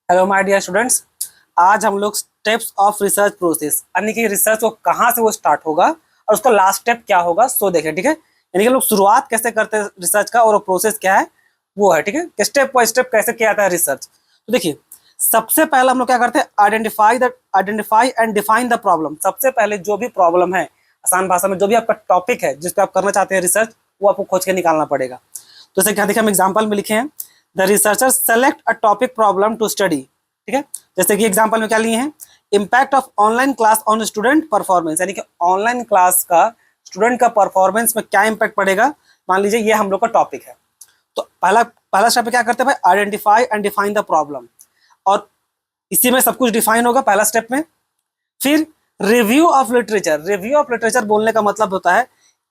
Hello my dear students. आज हम लोग स्टेप्स ऑफ रिसर्च प्रोसेस यानी कि रिसर्च को कहाँ से वो स्टार्ट होगा और उसका लास्ट स्टेप क्या होगा सो देखें। ठीक है, यानी कि हम लोग शुरुआत कैसे करते हैं रिसर्च का और वो प्रोसेस क्या है वो है। ठीक है, कि स्टेप बाय स्टेप कैसे किया जाता है रिसर्च। तो देखिए, सबसे पहले हम लोग क्या करते हैं, identify and define the problem. सबसे पहले जो भी प्रॉब्लम है, आसान भाषा में जो भी आपका टॉपिक है जिस पे आप करना चाहते हैं रिसर्च, वो आपको खोज के निकालना पड़ेगा। तो जैसे क्या देखिए, हम एग्जाम्पल में लिखे हैं, the researcher select a topic problem to study. ठीक है, जैसे कि एग्जाम्पल में क्या लिए हैं, impact of online class on student performance, यानी कि ऑनलाइन क्लास का स्टूडेंट का परफॉर्मेंस में क्या इम्पैक्ट पड़ेगा। मान लीजिए ये हम लोग का टॉपिक है, तो पहला पहला स्टेप क्या करते हैं भाई, identify and define the problem, और इसी में सब कुछ डिफाइन होगा पहला स्टेप में। फिर review of literature. Review of literature बोलने का मतलब होता है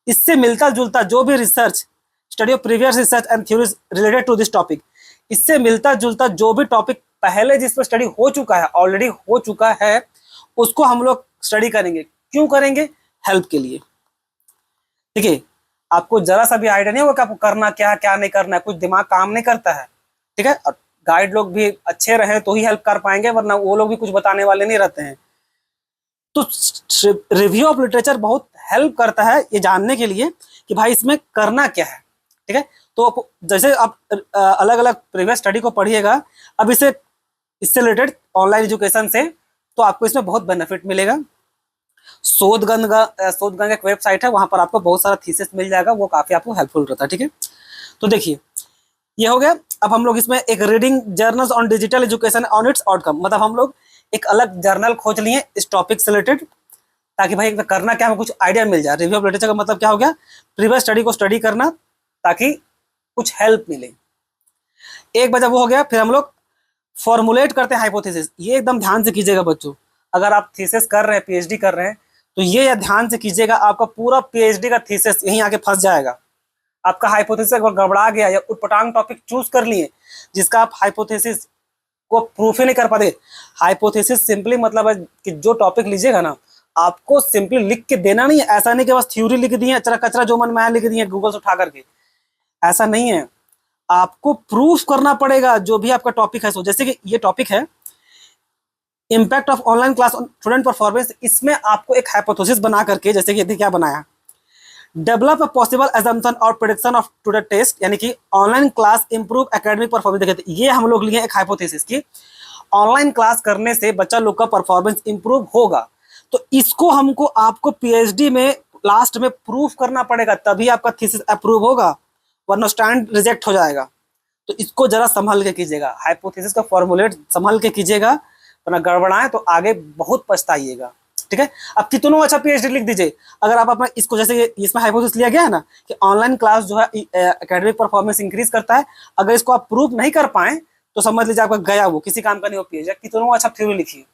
इससे मिलता जुलता जो भी research, study of previous research and theories related to this topic, इससे मिलता जुलता जो भी टॉपिक पहले जिस पर स्टडी हो चुका है, ऑलरेडी हो चुका है, उसको हम लोग स्टडी करेंगे। क्यों करेंगे? हेल्प के लिए। ठीक है, आपको जरा सा भी आइडिया नहीं होगा कि आपको करना क्या क्या नहीं करना है, कुछ दिमाग काम नहीं करता है। ठीक है, और गाइड लोग भी अच्छे रहे तो ही हेल्प कर पाएंगे, वरना वो लोग भी कुछ बताने वाले नहीं रहते हैं। तो रिव्यू ऑफ लिटरेचर बहुत हेल्प करता है ये जानने के लिए कि भाई इसमें करना क्या है। ठीक है, तो जैसे आप अलग अलग प्रीवियस स्टडी को पढ़िएगा, अब इससे रिलेटेड ऑनलाइन एजुकेशन से, तो आपको इसमें बहुत बेनिफिट मिलेगा। शोधगंगा एक वेबसाइट है, वहां पर आपको बहुत सारा थीसिस मिल जाएगा, वो काफी आपको हेल्पफुल रहता है। ठीक है, तो देखिए ये हो गया। अब हम लोग इसमें एक reading journals on digital education on it's outcome, मतलब हम लोग एक अलग जर्नल खोज लिए इस टॉपिक से रिलेटेड, ताकि भाई करना क्या हमें कुछ आइडिया मिल जाए। रिव्यू ऑफ लिटरेचर का मतलब क्या हो गया, प्रीवियस स्टडी को स्टडी करना ताकि कुछ हेल्प मिले। एक बजा वो हो गया। फिर हम लोग फॉर्मुलेट करते हैं हाइपोथेसिस। ये एकदम ध्यान से कीजिएगा बच्चों, अगर आप थीसिस कर रहे हैं, पीएचडी कर रहे हैं, तो ये ध्यान से कीजिएगा, आपका पूरा पीएचडी का थीसिस यहीं आके फंस जाएगा। आपका हाइपोथेसिस अगर गड़बड़ा गया या उटपटांग टॉपिक चूज कर लिए जिसका आप हाइपोथेसिस को प्रूफ ही नहीं कर पाते। हाइपोथेसिस सिंपली मतलब है कि जो टॉपिक लीजिएगा ना, आपको सिंपली लिख के देना नहीं है। ऐसा नहीं कि बस थ्योरी लिख दी है, अचरा कचरा जो मन में आया लिख दी है गूगल से उठा करके, ऐसा नहीं है। आपको प्रूफ करना पड़ेगा जो भी आपका टॉपिक है। सो जैसे कि ये टॉपिक है impact of online class on student performance, इसमें आपको एक हाइपोथेसिस बना करके, जैसे कि क्या बनाया, डेवलप अ पॉसिबल assumption और प्रेडिक्शन ऑफ टुडे टेस्ट, यानी कि online class improve academic performance. देखिए ये हम लोग लिए एक हाइपोथेसिस की ऑनलाइन क्लास करने से बच्चा लोग का परफॉर्मेंस इंप्रूव होगा। तो इसको हमको आपको पीएचडी में लास्ट में प्रूफ करना पड़ेगा, तभी आपका थीसिस अप्रूव होगा, वरना स्टैंड रिजेक्ट हो जाएगा। तो इसको जरा संभल के कीजिएगा, हाइपोथेसिस का फॉर्मुलेट संभल के कीजिएगा, वरना गड़बड़ाए तो आगे बहुत पछताइएगा। ठीक है, अब कितनों अच्छा पीएचडी लिख दीजिए, अगर आप अपना इसको, जैसे इसमें हाइपोथेसिस लिया गया है ना कि ऑनलाइन क्लास जो है एकेडमिक परफॉर्मेंस इंक्रीज करता है, अगर इसको आप प्रूव नहीं कर पाए तो समझ लीजिए आपका गया, वो किसी काम का नहीं हो पीएचडी। कितनों अच्छा थ्योरी लिखिए,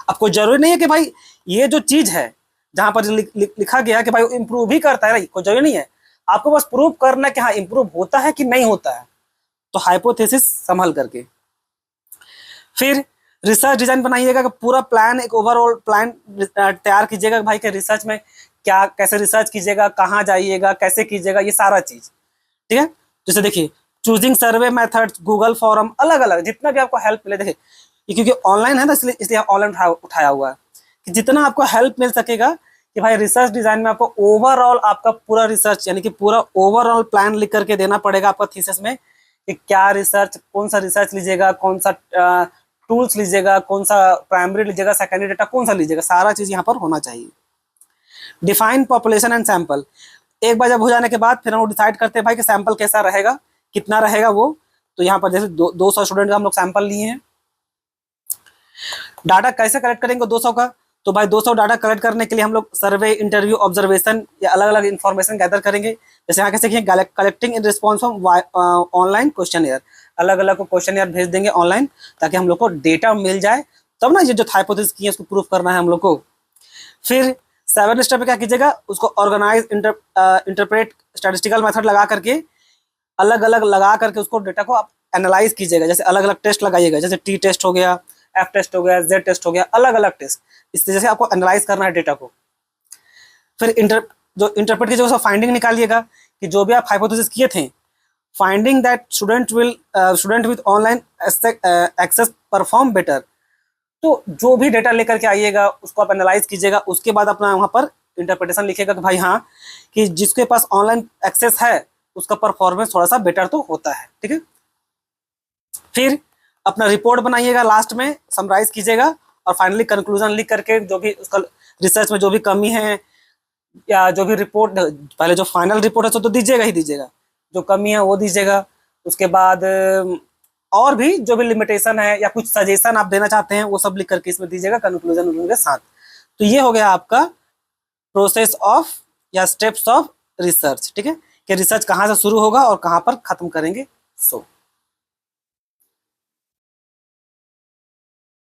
आपको जरूरी नहीं है कि भाई ये जो चीज है जहां पर लिखा गया कि भाई इंप्रूव ही करता है, कोई जरूरी नहीं है। आपको बस प्रूव करना है कि हाँ इंप्रूव होता है कि नहीं होता है। तो हाइपोथेसिस संभल करके फिर रिसर्च डिजाइन बनाइएगा कि पूरा प्लान, एक ओवरऑल प्लान तैयार कीजिएगा भाई के रिसर्च में क्या, कैसे रिसर्च कीजिएगा, कहाँ जाइएगा, कैसे कीजिएगा, ये सारा चीज। ठीक है, जैसे देखिए choosing survey method, Google form, अलग अलग जितना भी आपको हेल्प मिले। देखिए ये क्योंकि ऑनलाइन है ना, इसलिए ऑनलाइन उठाया हुआ है कि जितना आपको हेल्प मिल सकेगा कि भाई रिसर्च डिजाइन में आपको ओवरऑल आपका पूरा रिसर्च, यानी कि पूरा ओवरऑल प्लान लिख करके देना पड़ेगा आपका थीसिस में कि क्या रिसर्च, कौन सा रिसर्च लीजिएगा, कौन सा टूल्स लीजिएगा, कौन सा प्राइमरी लीजिएगा, सेकेंडरी डेटा कौन सा लीजिएगा, सारा चीज यहाँ पर होना चाहिए। डिफाइन पॉपुलेशन एंड सैंपल, एक बार जब हो जाने के बाद फिर हम डिसाइड करते हैं भाई कि सैंपल कैसा रहेगा, कितना रहेगा वो। तो यहाँ पर जैसे 200 स्टूडेंट का हम लोग सैंपल लिए हैं। डाटा कैसे कलेक्ट करेंगे 200 का, तो भाई 200 डाटा कलेक्ट करने के लिए हम लोग सर्वे, इंटरव्यू, ऑब्जर्वेशन या अलग अलग इन्फॉर्मेशन गैदर करेंगे। जैसे यहाँ कैसे collecting in response from online question air, अलग अलग को क्वेश्चन एयर भेज देंगे ऑनलाइन, ताकि हम लोग को डेटा मिल जाए, तब ना ये जो हाइपोथेसिस की है उसको प्रूफ करना है हम लोग को। फिर 7 स्टेप पे क्या कीजिएगा, उसको ऑर्गेनाइज, इंटरप्रेट, स्टैटिस्टिकल मेथड लगा करके, अलग अलग लगा करके उसको डेटा को आप एनालाइज कीजिएगा। जैसे अलग अलग टेस्ट लगाइएगा, जैसे टी टेस्ट हो गया, एफ टेस्ट हो गया, जेड टेस्ट हो गया, अलग अलग टेस्ट, इस तरह से आपको एनालाइज करना है डेटा को। फिर इंटरप्रेट कीजिएगा, उसका फाइंडिंग निकालिएगा कि जो भी आप हाइपोथेसिस किए थे, finding that student with online access perform better. तो जो भी डेटा लेकर के आइएगा उसको आप एनालाइज कीजिएगा, उसके बाद अपना वहाँ पर इंटरप्रिटेशन लिखिएगा कि भाई हाँ, कि जिसके पास ऑनलाइन एक्सेस है उसका परफॉर्मेंस थोड़ा सा बेटर तो होता है, ठीक है। फिर अपना रिपोर्ट बनाइएगा, लास्ट में समराइज कीजिएगा और फाइनली कंक्लूजन लिख करके जो भी उसका रिसर्च में जो भी कमी है या जो भी रिपोर्ट, पहले जो फाइनल रिपोर्ट है तो दीजिएगा ही दीजिएगा, जो कमी है वो दीजिएगा। उसके बाद और भी जो भी लिमिटेशन है या कुछ सजेशन आप देना चाहते हैं वो सब लिख करके इसमें दीजिएगा कंक्लूजन के साथ। तो ये हो गया आपका प्रोसेस ऑफ या स्टेप्स ऑफ रिसर्च, ठीक है, कि रिसर्च कहाँ से शुरू होगा और कहाँ पर खत्म करेंगे। सो